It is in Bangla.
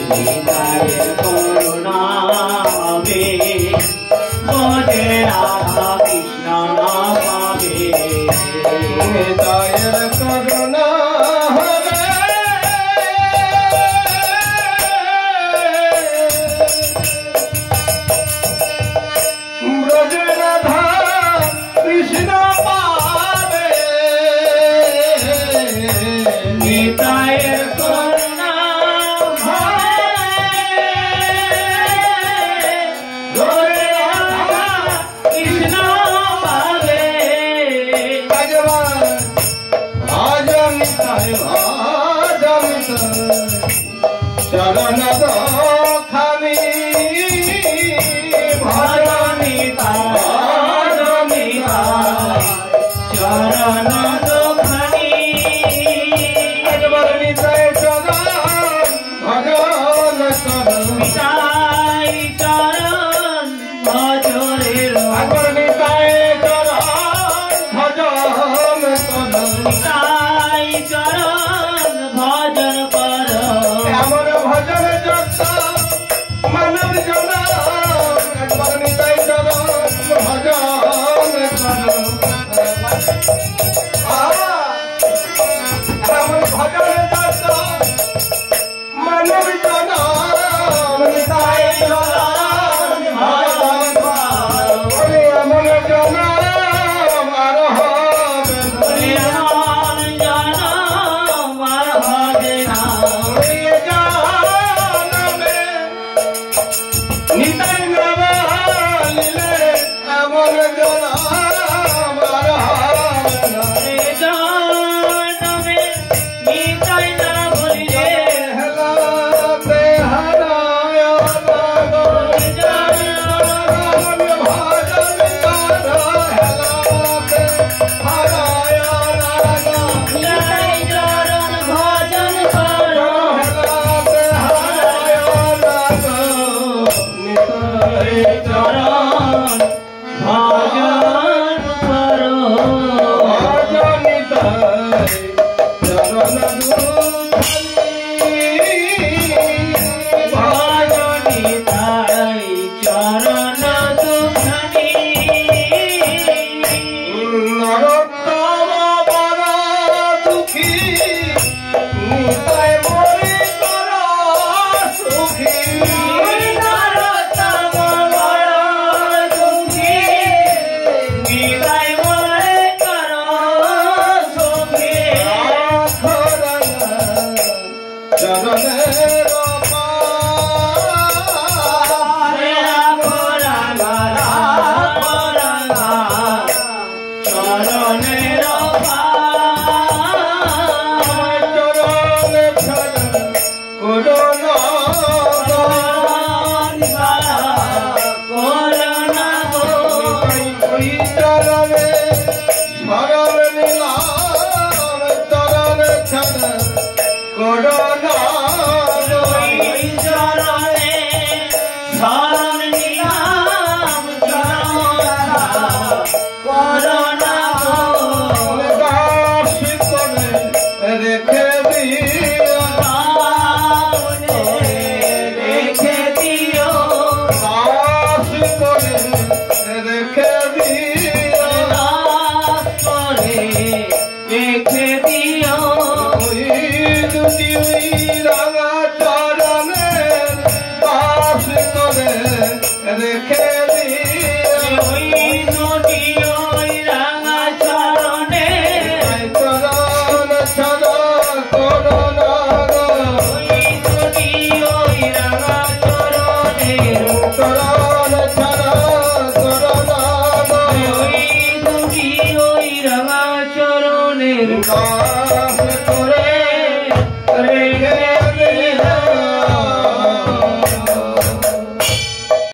নিতাইয়ের করুণা হবে ভজে রাধা কৃষ্ণ পাবে নিতাইয়ের করুণা হবে ব্রজে রাধা কৃষ্ণ পাবে নিতাইয়ের করুণা চরণ খানি চরণ দোখানি নিতাই চরণ ভজন করুন নিতাই চরণ ভজনের নিতাই চরণ ভজন করুন নিতাই চরণ ভজন কর আমার ভজন যত মানব জন একবার নিতাই চরণ ভজন করুন আমার ভজন যত মানব জন নিতাই চরণ ভজন করুন আমার জন আর হবে নিতাই নবালিলে আমার জন আমার হেলাতে হারায় ভজন কর হেলাতে হারায় হেলাতে হারায় নিতাই চরণ ভজন করো ভজন নিতাই চরণ দুখানি ভজনিতাই চরণ দুখানি নরোত্তম বর দুঃখী নিতাই মরি কর সুখী নরোত্তম বর দুঃখী নিতাই মোরে করো সুখী চরণের চরণের রেখে দিও রেখে দিও দাস করে রেখে দিও করে রেখে দিও ওই দুটি রাঙা চরণের দাস করে রেখে দিও ওই দুটি ওই রাঙা চরণে চরণ চরণ করোনা ওই দুটি ওই রাঙা চরণে চরণ চরণ করোনা ওই দুটি ওই রাঙা চরণের দাস করে রেখে